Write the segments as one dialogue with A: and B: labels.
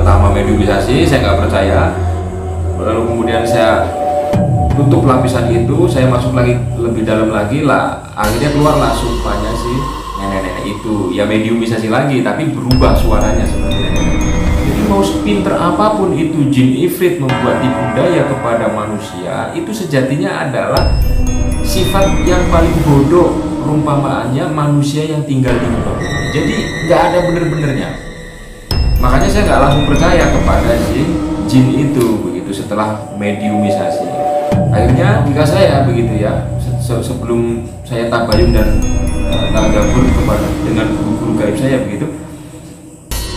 A: pertama mediumisasi, saya nggak percaya. Lalu kemudian saya tutup lapisan itu, saya masuk lagi lebih dalam lagi lah, akhirnya keluarlah sumpahnya si nenek-nenek itu. Ya mediumisasi lagi, tapi berubah suaranya seperti nenek. Jadi mau sepinter apapun itu jin ifrit membuat tipu daya kepada manusia, itu sejatinya adalah sifat yang paling bodoh. Perumpamaannya manusia yang tinggal di muka bumi. Jadi nggak ada bener-benernya. Makanya saya nggak langsung percaya kepada si jin itu begitu setelah mediumisasi. Akhirnya jika saya begitu ya, sebelum saya tabayun dan tagabur kepada dengan guru-guru gaib saya begitu,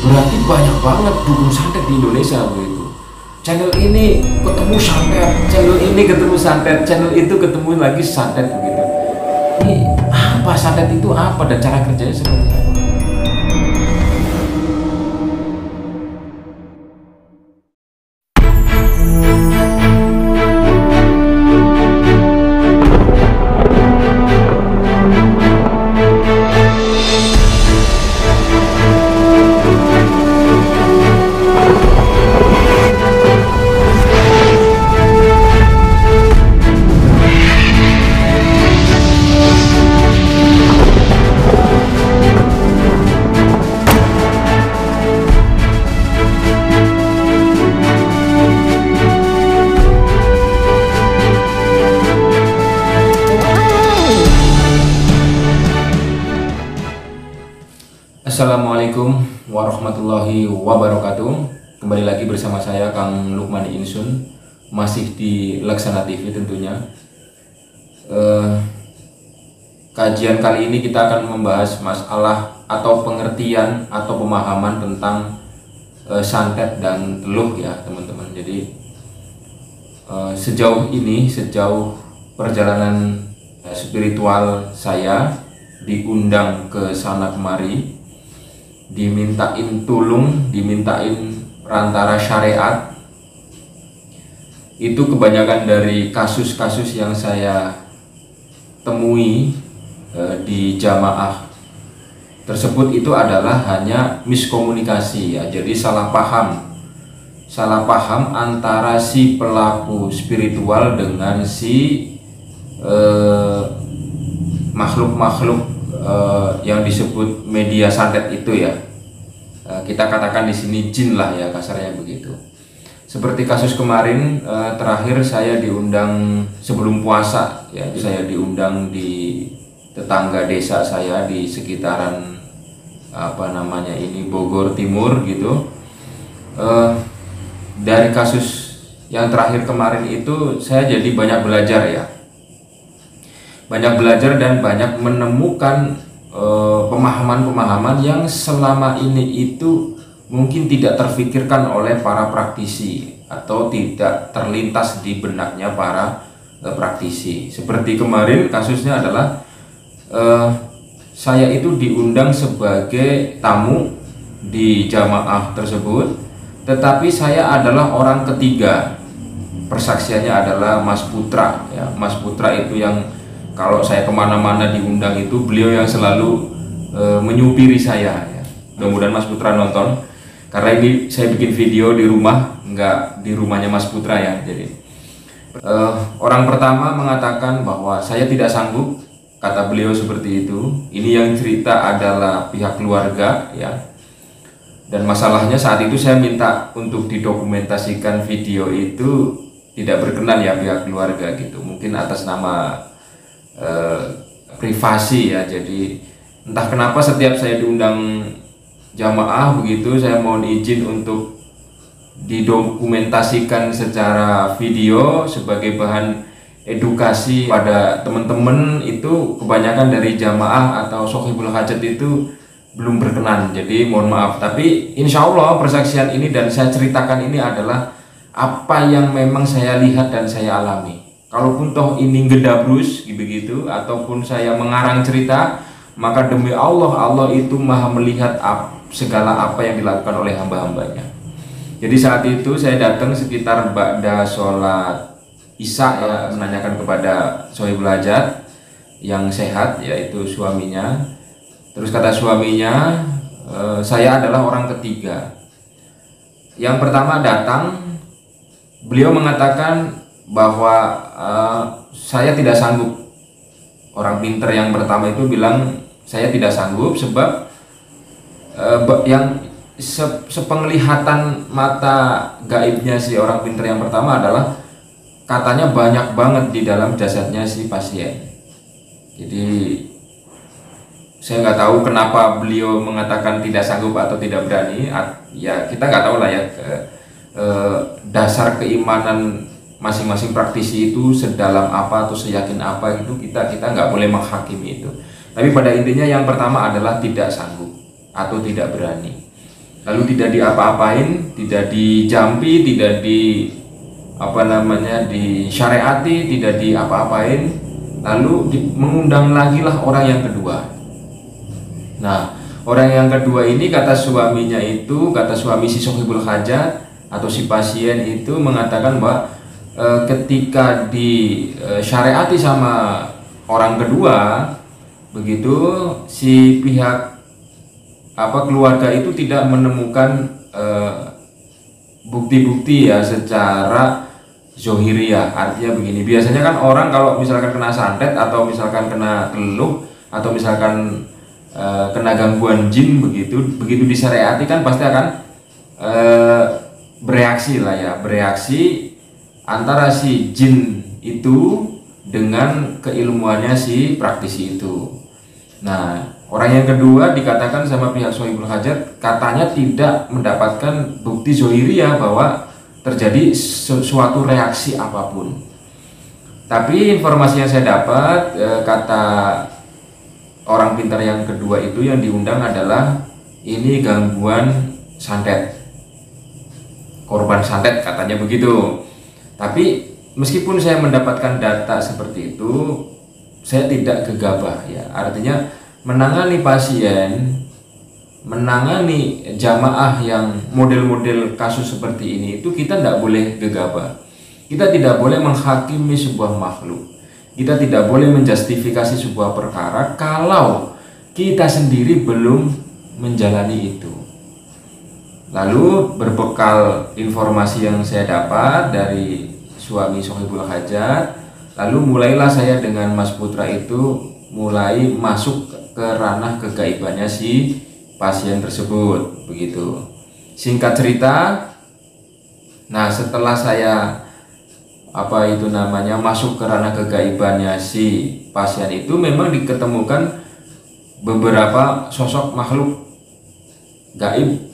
A: berarti banyak banget dukun santet di Indonesia begitu. Channel ini ketemu santet, channel ini ketemu santet, channel itu ketemu lagi santet begitu. Ini apa santet itu apa dan cara kerjanya seperti apa? Assalamualaikum warahmatullahi wabarakatuh. Kembali lagi bersama saya Kang Lukmani Insun, masih di Laksana TV tentunya. Kajian kali ini kita akan membahas masalah atau pengertian atau pemahaman tentang santet dan teluh ya teman-teman. Jadi sejauh perjalanan spiritual saya diundang ke sana kemari, dimintain tulung, dimintain perantara syariat, itu kebanyakan dari kasus-kasus yang saya temui di jamaah tersebut itu adalah hanya miskomunikasi ya. Jadi salah paham antara si pelaku spiritual dengan si makhluk-makhluk yang disebut media santet itu ya. Kita katakan di sini jin lah ya, kasarnya begitu. Seperti kasus kemarin terakhir saya diundang sebelum puasa ya, saya diundang di tetangga desa saya di sekitaran Bogor Timur gitu. Dari kasus yang terakhir kemarin itu saya jadi banyak belajar ya. Banyak belajar dan banyak menemukan pemahaman-pemahaman yang selama ini itu mungkin tidak terfikirkan oleh para praktisi atau tidak terlintas di benaknya para praktisi. Seperti kemarin kasusnya adalah saya itu diundang sebagai tamu di jamaah tersebut, tetapi saya adalah orang ketiga. Persaksiannya adalah Mas Putra ya. Mas Putra itu yang kalau saya kemana-mana diundang itu beliau yang selalu menyupiri saya ya. Mudah-mudahan Mas Putra nonton, karena ini saya bikin video di rumah, nggak di rumahnya Mas Putra ya. Jadi orang pertama mengatakan bahwa saya tidak sanggup, kata beliau seperti itu. Ini yang cerita adalah pihak keluarga ya. Dan masalahnya saat itu saya minta untuk didokumentasikan video itu, tidak berkenan ya pihak keluarga gitu. Mungkin atas nama privasi ya. Jadi entah kenapa setiap saya diundang jamaah begitu, saya mohon izin untuk didokumentasikan secara video sebagai bahan edukasi pada teman-teman. Itu kebanyakan dari jamaah atau sohibul hajat itu belum berkenan. Jadi mohon maaf, tapi insya Allah persaksian ini dan saya ceritakan ini adalah apa yang memang saya lihat dan saya alami. Kalaupun toh ini gedabrus begitu ataupun saya mengarang cerita, maka demi Allah, Allah itu maha melihat segala apa yang dilakukan oleh hamba-hambanya. Jadi saat itu saya datang sekitar ba'da sholat Isya ya, menanyakan kepada sohibul hajat yang sehat, yaitu suaminya. Terus kata suaminya, saya adalah orang ketiga. Yang pertama datang, beliau mengatakan bahwa saya tidak sanggup. Orang pinter yang pertama itu bilang saya tidak sanggup sebab yang sepenglihatan mata gaibnya si orang pinter yang pertama adalah katanya banyak banget di dalam jasadnya si pasien. Jadi saya nggak tahu kenapa beliau mengatakan tidak sanggup atau tidak berani. Ya kita nggak tahu lah ya dasar keimanan masing-masing praktisi itu sedalam apa atau seyakin apa itu kita nggak boleh menghakimi itu. Tapi pada intinya yang pertama adalah tidak sanggup atau tidak berani. Lalu tidak diapa-apain, tidak dijampi, tidak di disyariati, tidak diapa-apain. Lalu mengundang lagi lah orang yang kedua. Nah, orang yang kedua ini kata suami si sohibul hajat atau si pasien itu mengatakan bahwa ketika disyariati sama orang kedua, begitu si pihak keluarga itu tidak menemukan bukti-bukti ya secara zohiriyah. Artinya begini, biasanya kan orang kalau misalkan kena santet atau misalkan kena keluh atau misalkan kena gangguan jin begitu disyariati kan pasti akan bereaksi antara si jin itu dengan keilmuannya si praktisi itu. Nah, orang yang kedua dikatakan sama pihak sohibul hajat katanya tidak mendapatkan bukti zohiriyah bahwa terjadi suatu reaksi apapun. Tapi informasi yang saya dapat, kata orang pintar yang kedua itu yang diundang adalah ini gangguan santet, korban santet katanya begitu. Tapi meskipun saya mendapatkan data seperti itu, saya tidak gegabah ya. Artinya menangani pasien, menangani jamaah yang model-model kasus seperti ini itu kita tidak boleh gegabah. Kita tidak boleh menghakimi sebuah makhluk. Kita tidak boleh menjustifikasi sebuah perkara kalau kita sendiri belum menjalani itu. Lalu berbekal informasi yang saya dapat dari suami sohibul hajat, lalu mulailah saya dengan Mas Putra itu mulai masuk ke ranah kegaibannya si pasien tersebut begitu. Singkat cerita, nah setelah saya masuk ke ranah kegaibannya si pasien itu memang diketemukan beberapa sosok makhluk gaib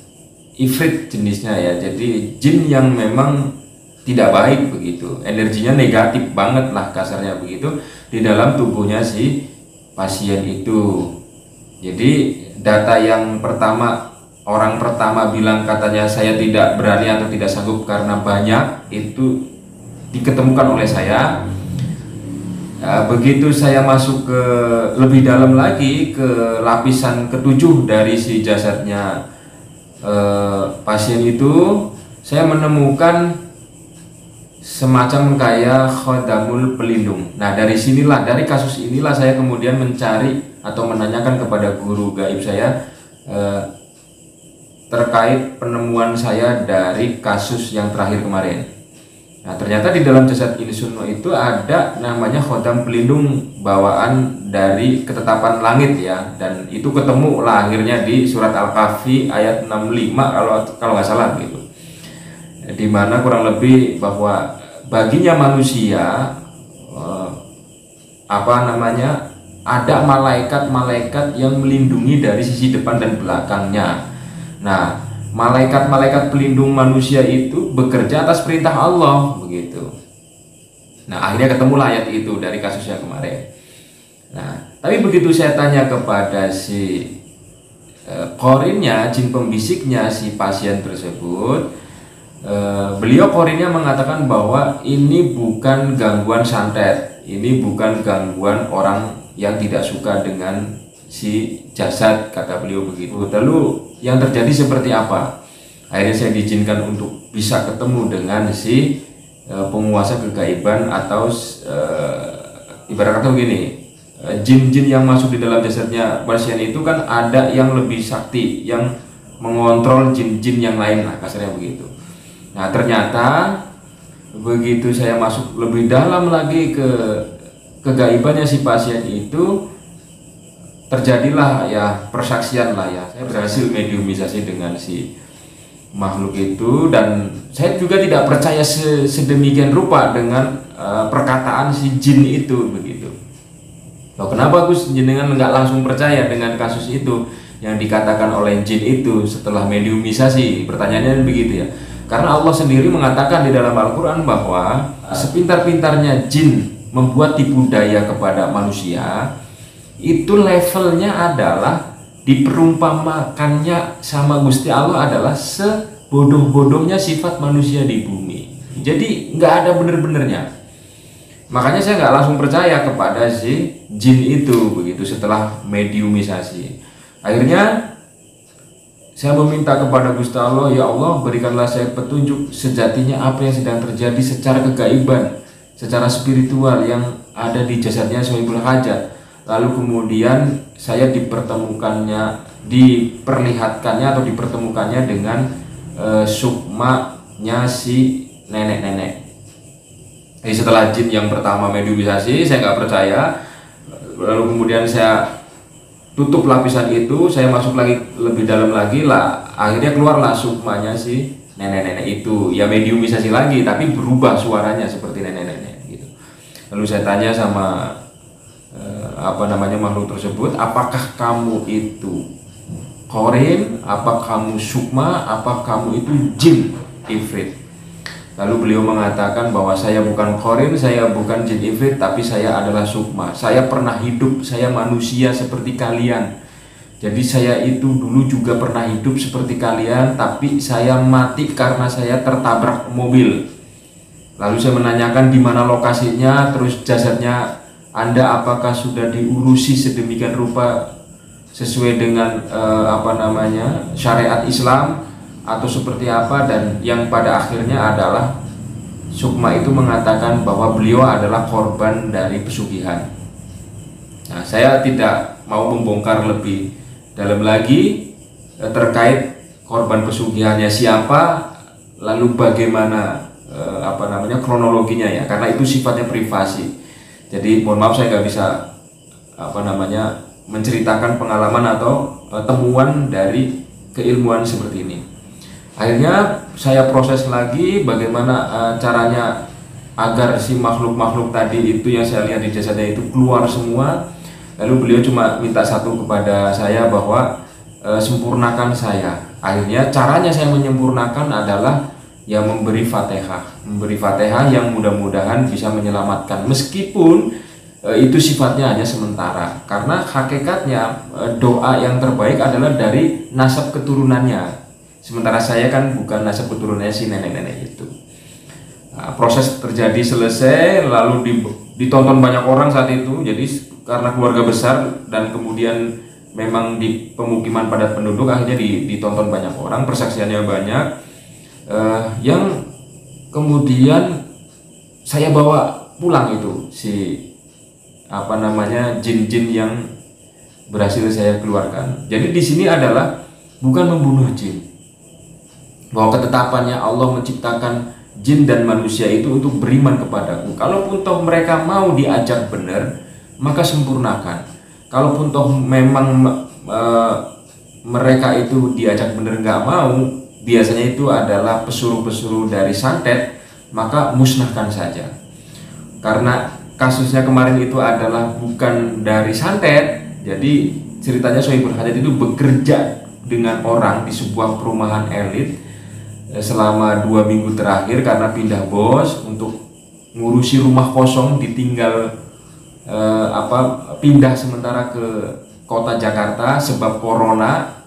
A: ifrit jenisnya ya. Jadi jin yang memang tidak baik begitu, energinya negatif banget lah kasarnya begitu di dalam tubuhnya si pasien itu. Jadi data yang pertama, orang pertama bilang katanya saya tidak berani atau tidak sanggup karena banyak, itu diketemukan oleh saya. Begitu saya masuk ke lebih dalam lagi ke lapisan ketujuh dari si jasadnya pasien itu, saya menemukan semacam kayak khodamul pelindung. Nah dari kasus inilah saya kemudian mencari atau menanyakan kepada guru gaib saya terkait penemuan saya dari kasus yang terakhir kemarin. Nah ternyata di dalam jasad ini Sunno itu ada namanya khodam pelindung bawaan dari ketetapan langit ya, dan itu ketemu lah akhirnya di surat Al-Kahfi ayat 65 kalau nggak salah gitu, di mana kurang lebih bahwa baginya manusia ada malaikat-malaikat yang melindungi dari sisi depan dan belakangnya. Nah, malaikat-malaikat pelindung manusia itu bekerja atas perintah Allah begitu. Nah, akhirnya ketemulah ayat itu dari kasus yang kemarin. Nah, tapi begitu saya tanya kepada si korinnya, jin pembisiknya si pasien tersebut, beliau korinnya mengatakan bahwa ini bukan gangguan santet, ini bukan gangguan orang yang tidak suka dengan si jasad, kata beliau begitu. Lalu yang terjadi seperti apa? Akhirnya saya diizinkan untuk bisa ketemu dengan si penguasa kegaiban atau ibarat kata begini, jin-jin yang masuk di dalam jasadnya pasien itu kan ada yang lebih sakti, yang mengontrol jin-jin yang lain lah kasarnya begitu. Nah ternyata begitu saya masuk lebih dalam lagi ke kegaibannya si pasien itu, terjadilah ya persaksian lah ya, saya berhasil mediumisasi dengan si makhluk itu, dan saya juga tidak percaya sedemikian rupa dengan perkataan si jin itu begitu. Loh, kenapa Gus jenengan nggak langsung percaya dengan kasus itu yang dikatakan oleh jin itu setelah mediumisasi? Pertanyaannya begitu ya. Karena Allah sendiri mengatakan di dalam Al-Quran bahwa sepintar-pintarnya jin membuat tipu daya kepada manusia, itu levelnya adalah diperumpamakannya sama Gusti Allah adalah sebodoh-bodohnya sifat manusia di bumi. Jadi nggak ada bener-benernya. Makanya saya nggak langsung percaya kepada si jin itu begitu setelah mediumisasi. Akhirnya saya meminta kepada Gusti Allah, ya Allah berikanlah saya petunjuk sejatinya apa yang sedang terjadi secara kegaiban, secara spiritual yang ada di jasadnya Sohibul Hajat. Lalu kemudian saya diperlihatkannya atau dipertemukannya dengan sukmanya si nenek-nenek. Jadi setelah jin yang pertama mediumisasi, saya nggak percaya. Lalu kemudian saya tutup lapisan itu, saya masuk lagi lebih dalam lagi lah, akhirnya keluarlah sukmanya si nenek-nenek itu. Ya mediumisasi lagi, tapi berubah suaranya seperti nenek-nenek gitu. Lalu saya tanya sama makhluk tersebut, apakah kamu itu Qorin, apa kamu sukma, apa kamu itu jin ifrit? Lalu beliau mengatakan bahwa saya bukan Qorin, saya bukan jin ifrit, tapi saya adalah sukma. Saya pernah hidup, saya manusia seperti kalian. Jadi saya itu dulu juga pernah hidup seperti kalian, tapi saya mati karena saya tertabrak mobil. Lalu saya menanyakan di mana lokasinya, terus jasadnya Anda apakah sudah diurusi sedemikian rupa sesuai dengan syariat Islam atau seperti apa, dan yang pada akhirnya adalah sukma itu mengatakan bahwa beliau adalah korban dari pesugihan. Nah, saya tidak mau membongkar lebih dalam lagi terkait korban pesugihannya siapa, lalu bagaimana kronologinya ya, karena itu sifatnya privasi. Jadi mohon maaf saya nggak bisa menceritakan pengalaman atau temuan dari keilmuan seperti ini. Akhirnya saya proses lagi bagaimana caranya agar si makhluk-makhluk tadi itu yang saya lihat di jasadnya itu keluar semua. Lalu beliau cuma minta satu kepada saya bahwa sempurnakan saya. Akhirnya caranya saya menyempurnakan adalah ya memberi Fatihah yang mudah-mudahan bisa menyelamatkan, meskipun itu sifatnya hanya sementara, karena hakikatnya doa yang terbaik adalah dari nasab keturunannya. Sementara saya kan bukan nasab keturunannya si nenek-nenek itu. Nah, proses terjadi selesai, lalu ditonton banyak orang saat itu. Jadi karena keluarga besar dan kemudian memang di pemukiman padat penduduk, akhirnya ditonton banyak orang, persaksiannya banyak. Yang kemudian saya bawa pulang itu si jin-jin yang berhasil saya keluarkan. Jadi di sini adalah bukan membunuh jin, bahwa ketetapannya Allah menciptakan jin dan manusia itu untuk beriman kepadaku. Kalaupun toh mereka mau diajak benar, maka sempurnakan. Kalaupun toh memang mereka itu diajak benar nggak mau, biasanya itu adalah pesuruh-pesuruh dari santet, maka musnahkan saja. Karena kasusnya kemarin itu adalah bukan dari santet, jadi ceritanya Sohibul Hajat itu bekerja dengan orang di sebuah perumahan elit selama 2 minggu terakhir karena pindah bos untuk ngurusi rumah kosong, ditinggal pindah sementara ke kota Jakarta sebab corona.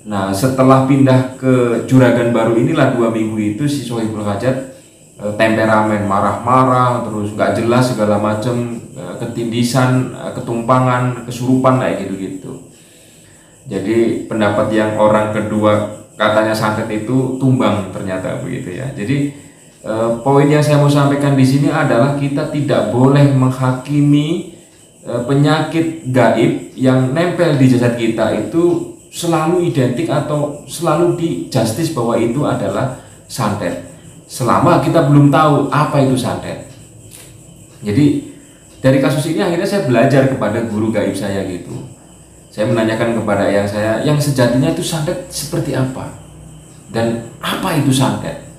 A: Nah, setelah pindah ke Juragan Baru inilah 2 minggu itu si Sohibul Hajat temperamen, marah-marah, terus nggak jelas segala macam, ketindisan, ketumpangan, kesurupan kayak gitu-gitu. Jadi pendapat yang orang kedua katanya santet itu tumbang ternyata begitu ya. Jadi poin yang saya mau sampaikan di sini adalah kita tidak boleh menghakimi penyakit gaib yang nempel di jasad kita itu selalu identik atau selalu di justice bahwa itu adalah santet selama kita belum tahu apa itu santet. Jadi dari kasus ini akhirnya saya belajar kepada guru gaib saya gitu. Saya menanyakan kepada ayah saya yang sejatinya itu santet seperti apa dan apa itu santet.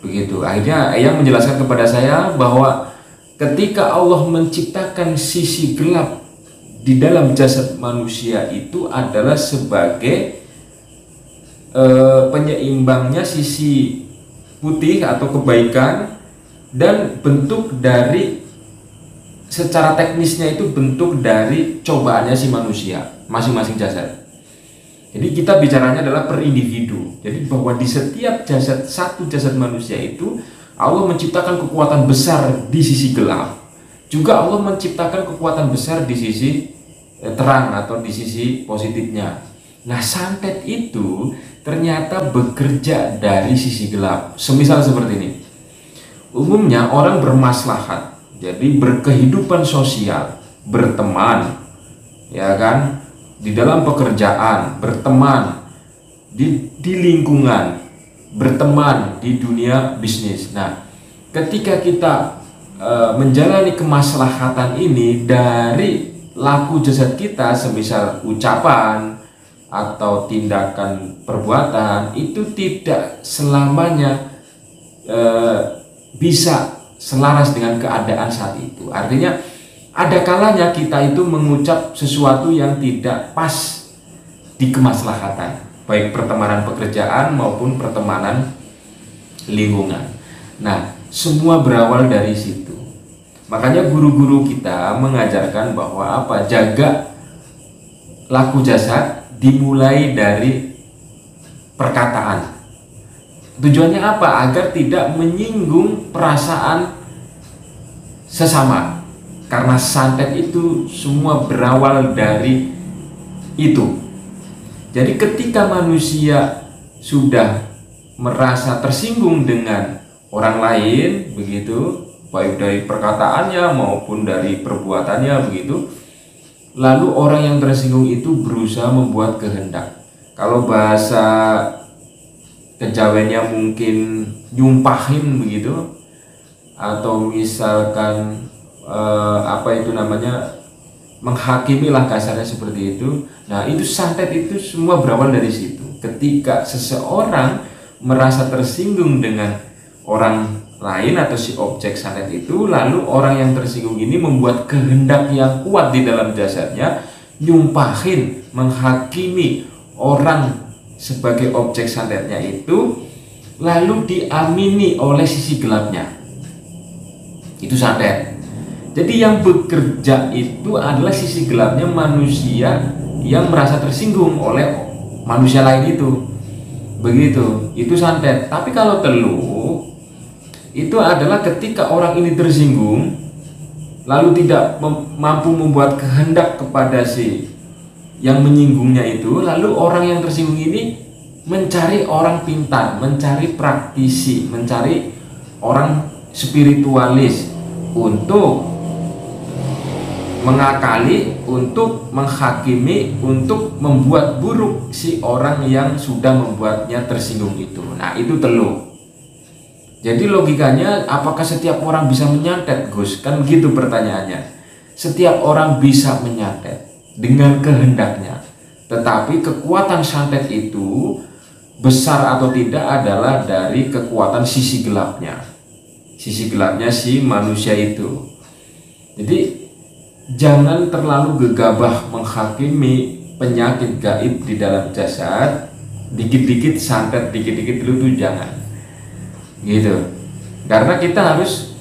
A: Begitu. Akhirnya ayah menjelaskan kepada saya bahwa ketika Allah menciptakan sisi gelap di dalam jasad manusia itu adalah sebagai penyeimbangnya sisi putih atau kebaikan, dan bentuk dari secara teknisnya itu bentuk dari cobaannya si manusia masing-masing jasad. Jadi kita bicaranya adalah per individu. Jadi bahwa di setiap jasad, satu jasad manusia itu Allah menciptakan kekuatan besar di sisi gelap. Juga Allah menciptakan kekuatan besar di sisi terang atau di sisi positifnya. Nah, santet itu ternyata bekerja dari sisi gelap. Semisal seperti ini. Umumnya orang bermaslahat, jadi berkehidupan sosial, berteman, ya kan? Di dalam pekerjaan, berteman, di lingkungan, berteman di dunia bisnis. Nah, ketika kita menjalani kemaslahatan ini dari laku jasad kita, semisal ucapan atau tindakan perbuatan, itu tidak selamanya bisa selaras dengan keadaan saat itu. Artinya ada kalanya kita itu mengucap sesuatu yang tidak pas di kemaslahatan, baik pertemanan pekerjaan maupun pertemanan lingkungan. Nah, semua berawal dari situ. Makanya guru-guru kita mengajarkan bahwa apa? Jaga laku jasad dimulai dari perkataan. Tujuannya apa? Agar tidak menyinggung perasaan sesama. Karena santet itu semua berawal dari itu. Jadi ketika manusia sudah merasa tersinggung dengan orang lain, begitu, baik dari perkataannya maupun dari perbuatannya, begitu, lalu orang yang tersinggung itu berusaha membuat kehendak. Kalau bahasa kejawennya mungkin nyumpahin begitu, atau misalkan menghakimi lah, kasarnya seperti itu. Nah, itu santet itu semua berawal dari situ. Ketika seseorang merasa tersinggung dengan orang lain atau si objek santet itu, lalu orang yang tersinggung ini membuat kehendak yang kuat di dalam jasadnya, nyumpahin, menghakimi orang sebagai objek santetnya itu, lalu diamini oleh sisi gelapnya. Itu santet. Jadi yang bekerja itu adalah sisi gelapnya manusia yang merasa tersinggung oleh manusia lain itu. Begitu, itu santet. Tapi kalau teluh itu adalah ketika orang ini tersinggung lalu tidak mampu membuat kehendak kepada si yang menyinggungnya itu, lalu orang yang tersinggung ini mencari orang pintar, mencari praktisi, mencari orang spiritualis untuk mengakali, untuk menghakimi, untuk membuat buruk si orang yang sudah membuatnya tersinggung itu. Nah, itu teluh. Jadi logikanya, apakah setiap orang bisa menyantet, Gus? Kan gitu pertanyaannya. Setiap orang bisa menyantet dengan kehendaknya, tetapi kekuatan santet itu besar atau tidak adalah dari kekuatan sisi gelapnya. Sisi gelapnya si manusia itu. Jadi jangan terlalu gegabah menghakimi penyakit gaib di dalam jasad. Dikit-dikit santet, dikit-dikit dulu tuh jangan. Gitu. Karena kita harus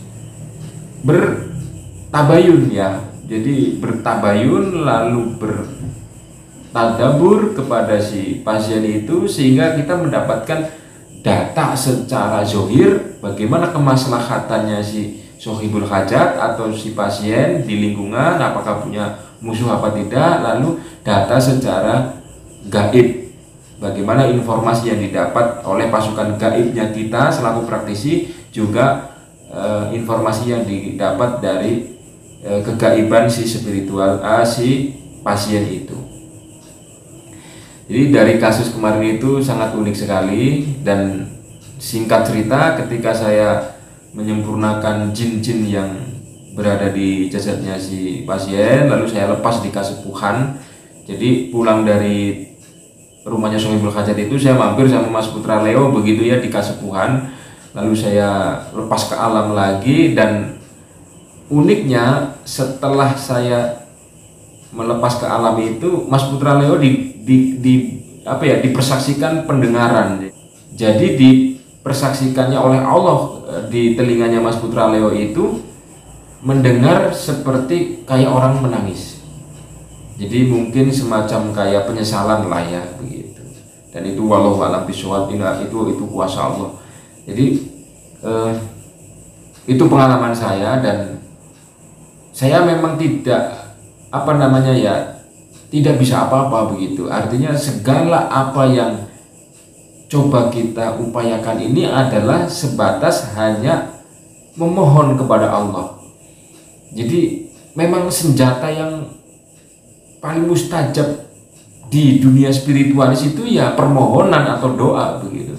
A: bertabayun ya. Jadi bertabayun lalu bertadabur kepada si pasien itu, sehingga kita mendapatkan data secara zohir bagaimana kemaslahatannya si sohibul hajat atau si pasien di lingkungan, apakah punya musuh apa tidak, lalu data secara gaib, bagaimana informasi yang didapat oleh pasukan gaibnya kita selaku praktisi, juga informasi yang didapat dari kegaiban si spiritual si pasien itu. Jadi dari kasus kemarin itu sangat unik sekali, dan Singkat cerita, ketika saya menyempurnakan jin-jin yang berada di jasadnya si pasien, lalu saya lepas di Kasepuhan. Jadi pulang dari rumahnya Sohibul Hajat itu, saya mampir sama Mas Putra Leo begitu ya di Kasepuhan. Lalu saya lepas ke alam lagi, dan uniknya setelah saya melepas ke alam itu, Mas Putra Leo dipersaksikan pendengaran. Jadi dipersaksikannya oleh Allah di telinganya Mas Putra Leo itu mendengar seperti kayak orang menangis. Jadi mungkin semacam kayak penyesalan lah ya begitu. Dan itu wallahu a'lam bishawab, itu kuasa Allah. Jadi itu pengalaman saya, dan saya memang tidak tidak bisa apa-apa begitu. Artinya segala apa yang coba kita upayakan ini adalah sebatas hanya memohon kepada Allah. Jadi memang senjata yang paling mustajab di dunia spiritualis itu ya permohonan atau doa begitu.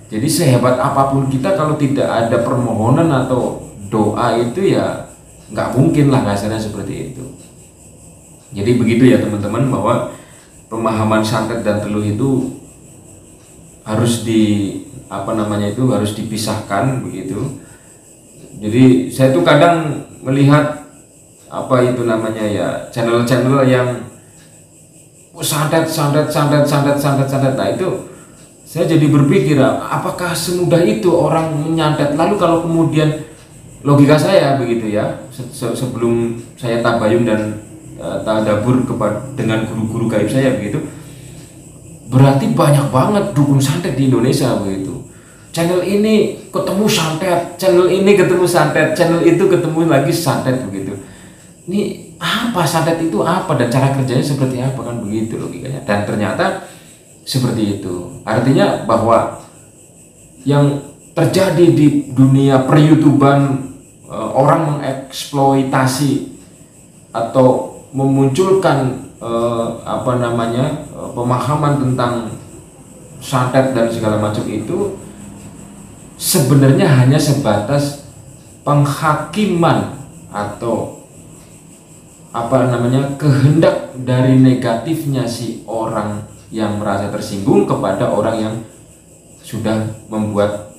A: Jadi sehebat apapun kita, kalau tidak ada permohonan atau doa itu ya nggak mungkin lah, kasarnya seperti itu. Jadi begitu ya teman-teman, bahwa pemahaman santet dan teluh itu harus harus dipisahkan begitu. Jadi saya tuh kadang melihat channel-channel yang santet. Nah itu saya jadi berpikir, apakah semudah itu orang menyantet? Lalu kalau kemudian logika saya begitu ya, sebelum saya tabayun dan tadabur dengan guru-guru gaib saya begitu, berarti banyak banget dukun santet di Indonesia begitu. Channel ini ketemu santet, channel ini ketemu santet, channel itu ketemu lagi santet begitu. Ini apa santet itu apa, dan cara kerjanya seperti apa, kan begitu logikanya. Dan ternyata seperti itu. Artinya bahwa yang terjadi di dunia per-YouTuban, orang mengeksploitasi atau memunculkan pemahaman tentang santet dan segala macam itu sebenarnya hanya sebatas penghakiman atau kehendak dari negatifnya si orang yang merasa tersinggung kepada orang yang sudah membuat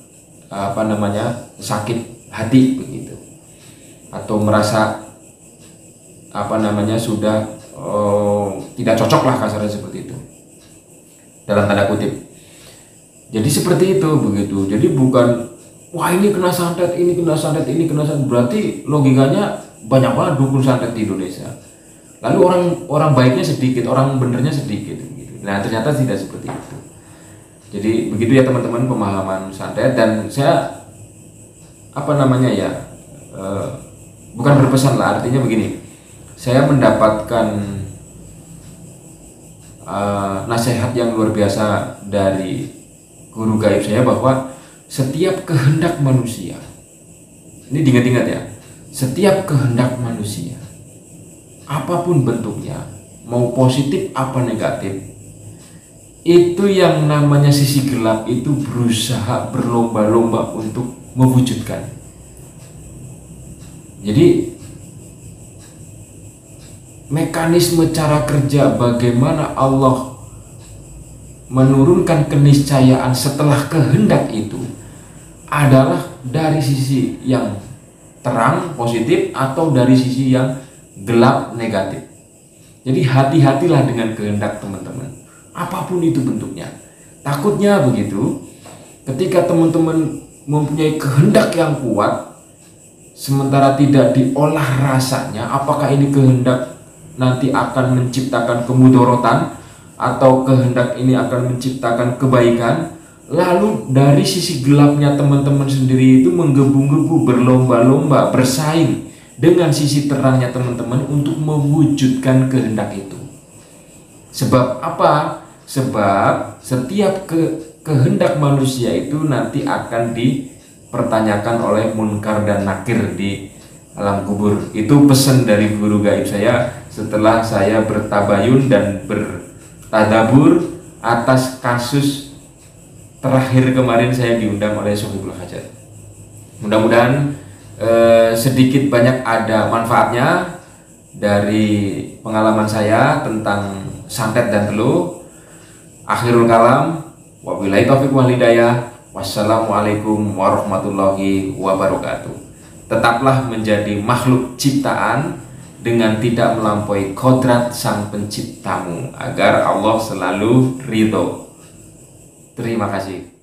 A: sakit hati begitu, atau merasa sudah tidak cocok lah, kasarnya seperti itu dalam tanda kutip. Jadi seperti itu begitu. Jadi bukan wah ini kena santet, ini kena santet, ini kena santet, berarti logikanya banyak banget dukun santet di Indonesia. Lalu orang baiknya sedikit, orang benernya sedikit gitu. Nah ternyata tidak seperti itu. Jadi begitu ya teman-teman pemahaman santet. Dan saya bukan berpesan lah, artinya begini, saya mendapatkan nasihat yang luar biasa dari guru gaib saya, bahwa setiap kehendak manusia, ini diingat-ingat ya, setiap kehendak manusia apapun bentuknya, mau positif apa negatif, itu yang namanya sisi gelap itu berusaha berlomba-lomba untuk mewujudkan. Jadi mekanisme cara kerja bagaimana Allah menurunkan keniscayaan setelah kehendak itu adalah dari sisi yang terang positif atau dari sisi yang gelap negatif. Jadi hati-hatilah dengan kehendak teman-teman, apapun itu bentuknya. Takutnya begitu, ketika teman-teman mempunyai kehendak yang kuat sementara tidak diolah rasanya, apakah ini kehendak nanti akan menciptakan kemudorotan atau kehendak ini akan menciptakan kebaikan, lalu dari sisi gelapnya teman-teman sendiri itu menggebu-gebu, berlomba-lomba, bersaing dengan sisi terangnya teman-teman untuk mewujudkan kehendak itu. Sebab apa? Sebab setiap kehendak manusia itu nanti akan dipertanyakan oleh munkar dan nakir di alam kubur. Itu pesan dari guru gaib saya setelah saya bertabayun dan bertadabur atas kasus terakhir kemarin saya diundang oleh Sohibul Hajat. Mudah-mudahan sedikit banyak ada manfaatnya dari pengalaman saya tentang santet dan teluh. Akhirul kalam, wabillahi taufiq wal hidayah. Wassalamualaikum warahmatullahi wabarakatuh. Tetaplah menjadi makhluk ciptaan dengan tidak melampaui kodrat sang penciptamu, agar Allah selalu ridho. Terima kasih.